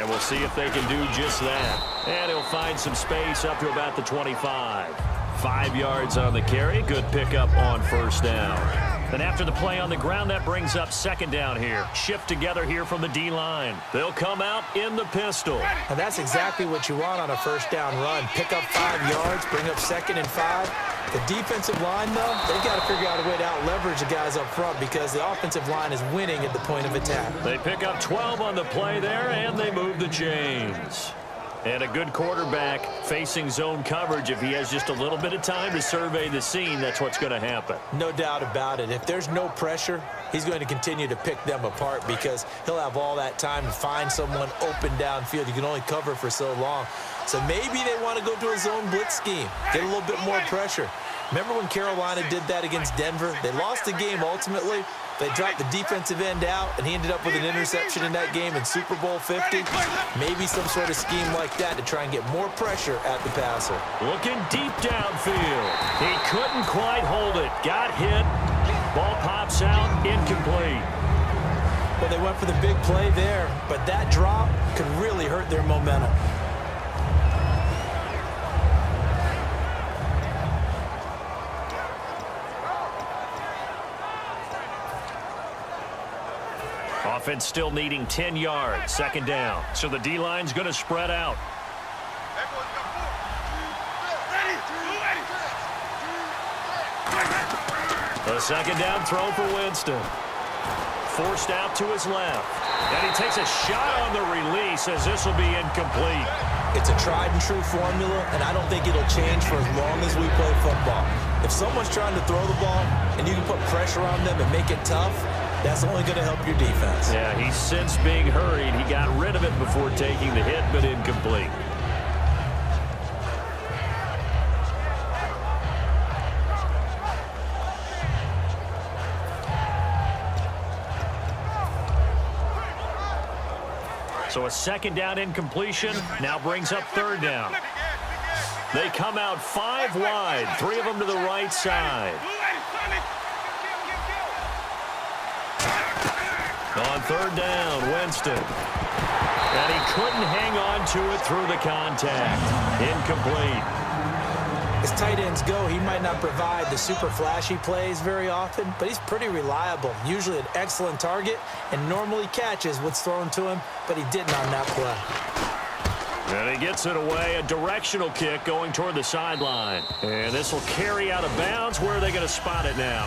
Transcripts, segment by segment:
And we'll see if they can do just that. And he'll find some space up to about the 25. 5 yards on the carry. Good pickup on first down. And after the play on the ground, that brings up second down here. Shift together here from the D-line. They'll come out in the pistol. And that's exactly what you want on a first down run. Pick up 5 yards, bring up 2nd and 5. The defensive line, though, they've got to figure out a way to out-leverage the guys up front because the offensive line is winning at the point of attack. They pick up 12 on the play there, and they move the chains. And a good quarterback facing zone coverage. If he has just a little bit of time to survey the scene, that's what's going to happen. No doubt about it. If there's no pressure, he's going to continue to pick them apart because he'll have all that time to find someone open downfield. You can only cover for so long. So maybe they want to go to a zone blitz scheme, get a little bit more pressure. Remember when Carolina did that against Denver? They lost the game ultimately. They dropped the defensive end out, and he ended up with an interception in that game in Super Bowl 50. Maybe some sort of scheme like that to try and get more pressure at the passer. Looking deep downfield. He couldn't quite hold it. Got hit. Ball pops out. Incomplete. Well, they went for the big play there, but that drop could really hurt their momentum. Offense still needing 10 yards. Second down. So the D-line's going to spread out. A second down throw for Winston. Forced out to his left. And he takes a shot on the release as this will be incomplete. It's a tried-and-true formula, and I don't think it'll change for as long as we play football. If someone's trying to throw the ball and you can put pressure on them and make it tough, that's only going to help your defense. Yeah, he's since being hurried. He got rid of it before taking the hit, but incomplete. So a second down incompletion now brings up third down. They come out 5 wide, 3 of them to the right side. On third down, Winston. And he couldn't hang on to it through the contact. Incomplete. As tight ends go, he might not provide the super flashy plays very often, but he's pretty reliable. Usually an excellent target and normally catches what's thrown to him, but he didn't on that play. And he gets it away. A directional kick going toward the sideline. And this will carry out of bounds. Where are they going to spot it now?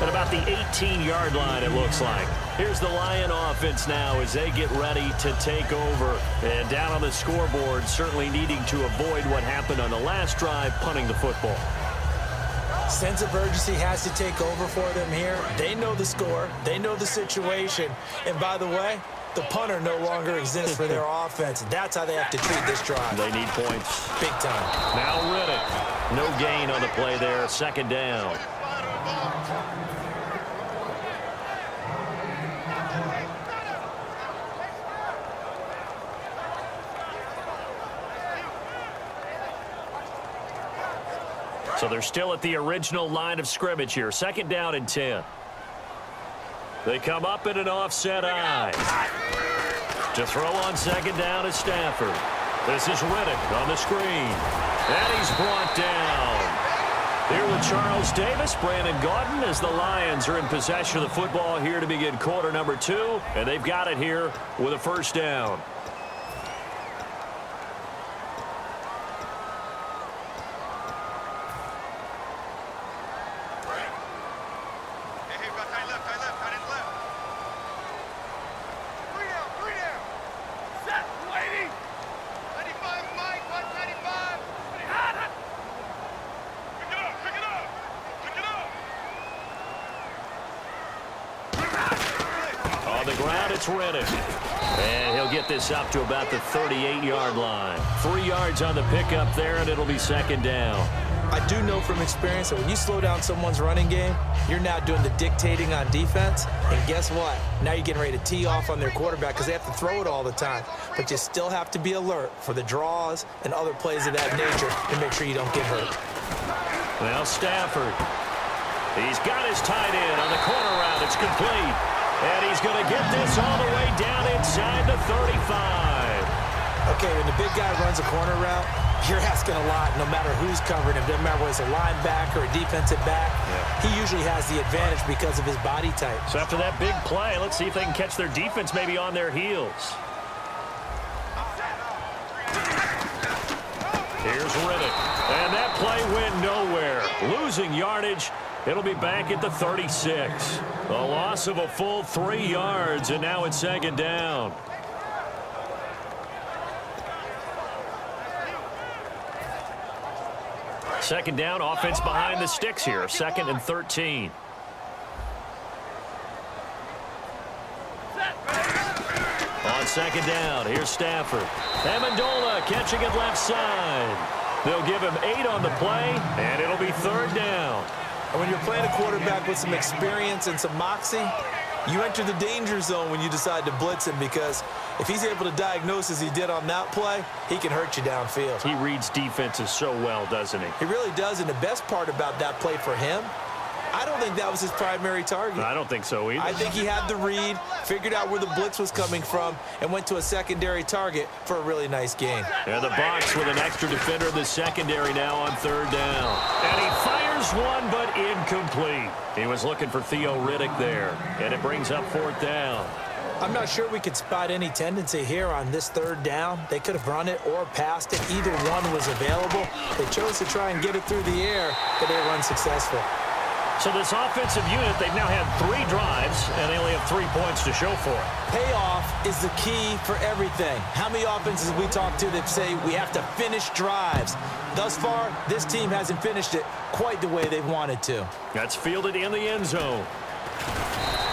At about the 18-yard line, it looks like. Here's the Lion offense now as they get ready to take over. And down on the scoreboard, certainly needing to avoid what happened on the last drive, punting the football. Sense of urgency has to take over for them here. They know the score. They know the situation. And by the way, the punter no longer exists for their offense. That's how they have to treat this drive. They need points. Big time. Now Riddick. No gain on the play there. Second down. So they're still at the original line of scrimmage here. Second down and 10. They come up in an offset eye. To throw on second down is Stafford. This is Riddick on the screen. And he's brought down. Here with Charles Davis, Brandon Gaudin, as the Lions are in possession of the football here to begin quarter number 2. And they've got it here with a first down. On the ground, it's Riddick. And he'll get this up to about the 38-yard line. 3 yards on the pickup there, and it'll be second down. I do know from experience that when you slow down someone's running game, you're now doing the dictating on defense. And guess what? Now you're getting ready to tee off on their quarterback because they have to throw it all the time. But you still have to be alert for the draws and other plays of that nature to make sure you don't get hurt. Well, Stafford. He's got his tight end on the corner route. It's complete. And he's going to get this all the way down inside the 35. Okay, when the big guy runs a corner route, you're asking a lot no matter who's covering him. Doesn't matter whether it's a linebacker or a defensive back. Yeah. He usually has the advantage because of his body type. So after that big play, let's see if they can catch their defense maybe on their heels. Here's Riddick. And that play went nowhere. Losing yardage. It'll be back at the 36. A loss of a full 3 yards, and now it's second down. Second down, offense behind the sticks here. 2nd and 13. On second down, here's Stafford. Amendola catching it left side. They'll give him 8 on the play, and it'll be 3rd down. And when you're playing a quarterback with some experience and some moxie, you enter the danger zone when you decide to blitz him, because if he's able to diagnose as he did on that play, he can hurt you downfield. He reads defenses so well, doesn't he? He really does, and the best part about that play for him, I don't think that was his primary target. I don't think so either. I think he had the read, figured out where the blitz was coming from, and went to a secondary target for a really nice gain. And the Bucs with an extra defender in the secondary now on 3rd down. And he fires one, but incomplete. He was looking for Theo Riddick there, and it brings up 4th down. I'm not sure we could spot any tendency here on this 3rd down. They could have run it or passed it. Either one was available. They chose to try and get it through the air, but they were unsuccessful. So this offensive unit, they've now had 3 drives, and they only have 3 points to show for it. Payoff is the key for everything. How many offenses have we talked to that say we have to finish drives? Thus far, this team hasn't finished it quite the way they've wanted to. That's fielded in the end zone.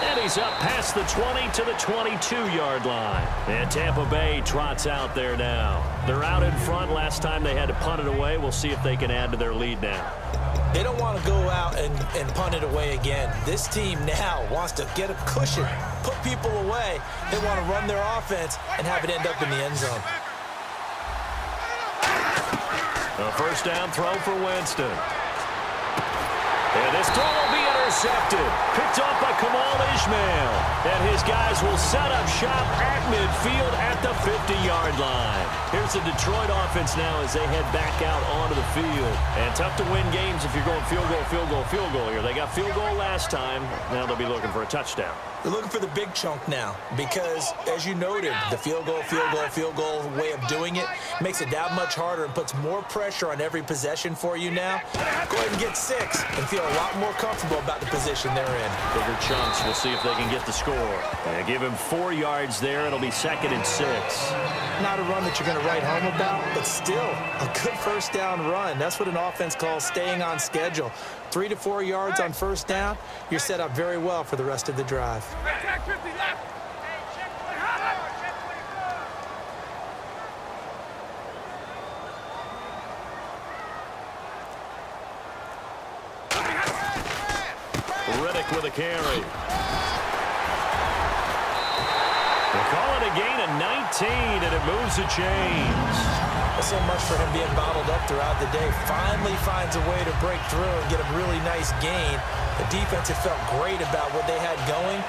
And he's up past the 20 to the 22-yard line. And Tampa Bay trots out there now. They're out in front. Last time they had to punt it away. We'll see if they can add to their lead now. They don't want to go out and punt it away again. This team now wants to get a cushion, put people away. They want to run their offense and have it end up in the end zone. A first down throw for Winston. And this throw will be intercepted. Picked off by Kamal Ishmael. And his guys will set up shop at midfield at the 50-yard line. Here's the Detroit offense now as they head back out onto the field. And tough to win games if you're going field goal, field goal, field goal here. They got field goal last time. Now they'll be looking for a touchdown. They're looking for the big chunk now because, as you noted, the field goal, field goal, field goal way of doing it makes it that much harder and puts more pressure on every possession for you now. Go ahead and get 6 and feel a lot more comfortable about the position they're in. Bigger chunks. We'll see if they can get the score. And give him 4 yards there. It'll be 2nd and 6. Not a run that you're going to write home about, but still a good first down run. That's what an offense calls staying on schedule. 3 to 4 yards on first down, you're set up very well for the rest of the drive. Riddick with a carry. They call it a gain of 19, and it moves the chains. So much for him being bottled up throughout the day. Finally finds a way to break through and get a really nice gain. The defense had felt great about what they had going.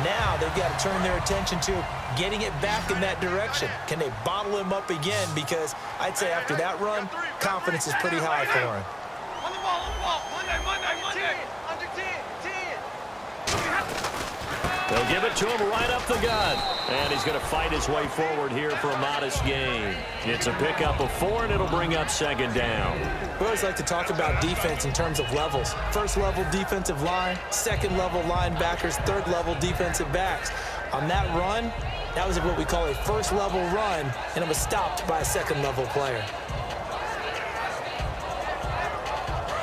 Now they've got to turn their attention to getting it back in that direction. Can they bottle him up again? Because I'd say after that run, confidence is pretty high for him. On the ball. Monday. Under 10. They'll give it to him right up the gut. And he's going to fight his way forward here for a modest gain. It's a pickup of 4, and it'll bring up 2nd down. We always like to talk about defense in terms of levels. First level defensive line, second level linebackers, third level defensive backs. On that run, that was what we call a first level run, and it was stopped by a second level player.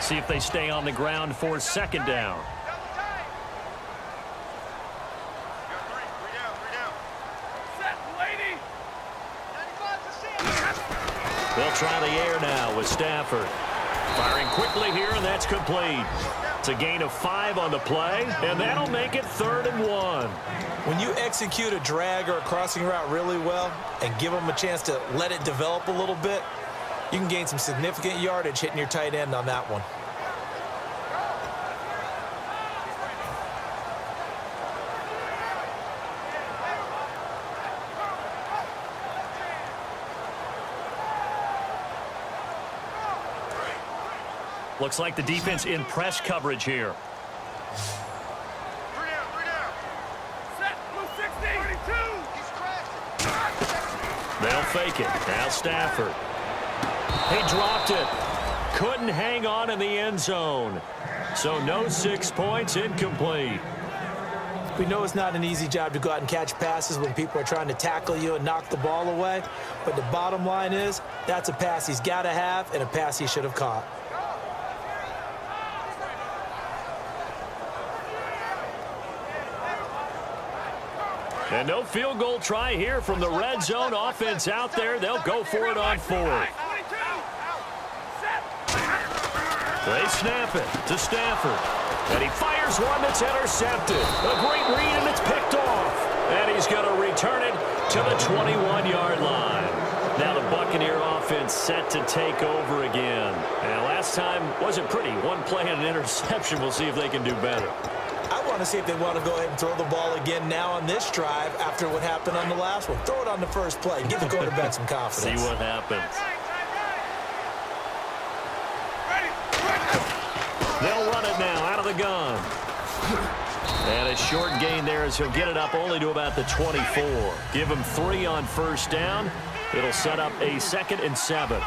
See if they stay on the ground for 2nd down. They'll try the air now with Stafford. Firing quickly here, and that's complete. It's a gain of 5 on the play, and that'll make it 3rd and 1. When you execute a drag or a crossing route really well and give them a chance to let it develop a little bit, you can gain some significant yardage hitting your tight end on that one. Looks like the defense in press coverage here. 3 down, 3 down. Set, blue 60. 32. He's crashed. They'll fake it. Now Stafford. He dropped it. Couldn't hang on in the end zone. So no 6 points, incomplete. We know it's not an easy job to go out and catch passes when people are trying to tackle you and knock the ball away. But the bottom line is, that's a pass he's got to have and a pass he should have caught. And no field goal try here from the red zone offense out there. They'll go for it on 4th. They snap it to Stafford. And he fires one that's intercepted. A great read, and it's picked off. And he's going to return it to the 21-yard line. Now the Buccaneer offense set to take over again. And last time wasn't pretty. One play and an interception. We'll see if they can do better. I want to see if they want to go ahead and throw the ball again now on this drive after what happened on the last one. Throw it on the first play. Give the quarterback some confidence. See what happens. They'll run it now out of the gun. And a short gain there as he'll get it up only to about the 24. Give him 3 on first down. It'll set up a 2nd and 7.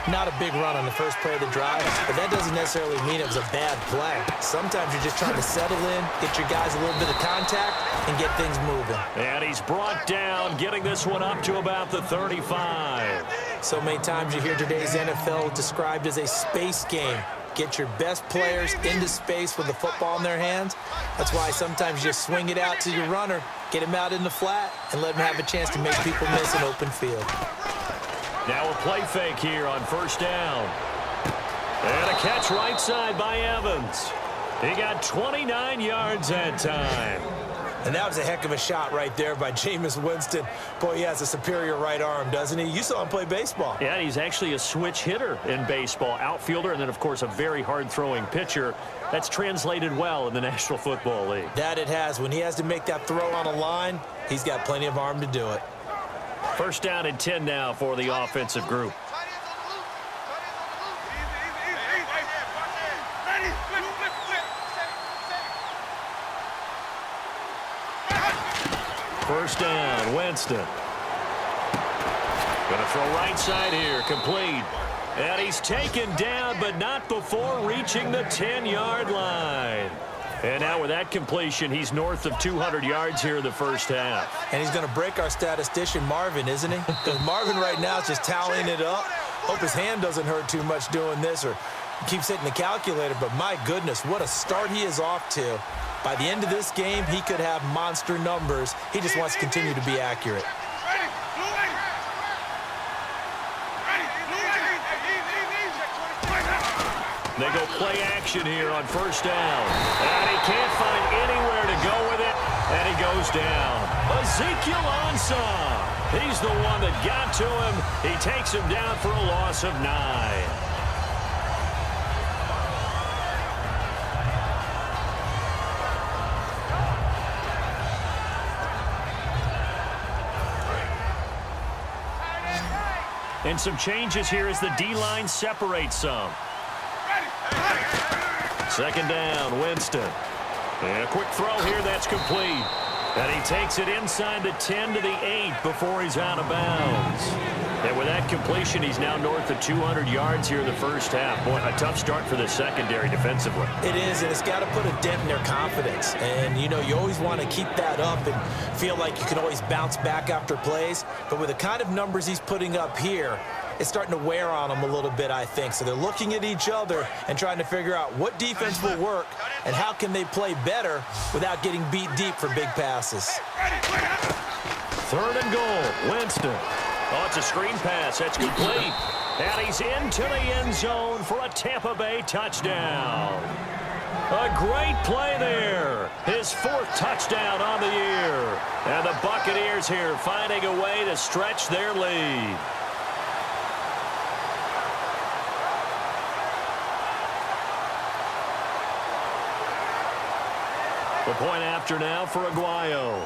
Not a big run on the first play of the drive, but that doesn't necessarily mean it was a bad play. Sometimes you're just trying to settle in, get your guys a little bit of contact, and get things moving. And he's brought down, getting this one up to about the 35. So many times you hear today's NFL described as a space game. Get your best players into space with the football in their hands. That's why sometimes you just swing it out to your runner, get him out in the flat, and let him have a chance to make people miss an open field. Now a play fake here on first down. And a catch right side by Evans. He got 29 yards that time. And that was a heck of a shot right there by Jameis Winston. Boy, he has a superior right arm, doesn't he? You saw him play baseball. Yeah, he's actually a switch hitter in baseball. Outfielder, and then, of course, a very hard-throwing pitcher. That's translated well in the National Football League. That it has. When he has to make that throw on a line, he's got plenty of arm to do it. First down and 10 now for the offensive group. First down, Winston. Going to throw right side here, complete. And he's taken down, but not before reaching the 10-yard line. And now with that completion, he's north of 200 yards here in the first half. And he's going to break our statistician, Marvin, isn't he? Because Marvin right now is just tallying it up. Hope his hand doesn't hurt too much doing this or keeps hitting the calculator. But my goodness, what a start he is off to. By the end of this game, he could have monster numbers. He just wants to continue to be accurate. They go play action here on first down. And he can't find anywhere to go with it. And he goes down. Ezekiel Ansah. He's the one that got to him. He takes him down for a loss of 9. And some changes here as the D-line separates some. Second down, Winston. And a quick throw here, that's complete. And he takes it inside the 10 to the 8 before he's out of bounds. And with that completion, he's now north of 200 yards here in the first half. Boy, a tough start for the secondary defensively. It is, and it's got to put a dent in their confidence. And, you know, you always want to keep that up and feel like you can always bounce back after plays. But with the kind of numbers he's putting up here, it's starting to wear on them a little bit, I think. So they're looking at each other and trying to figure out what defense will work and how can they play better without getting beat deep for big passes. Third and goal, Winston. Oh, it's a screen pass. That's complete. And he's into the end zone for a Tampa Bay touchdown. A great play there. His 4th touchdown on the year. And the Buccaneers here finding a way to stretch their lead. The point after now for Aguayo.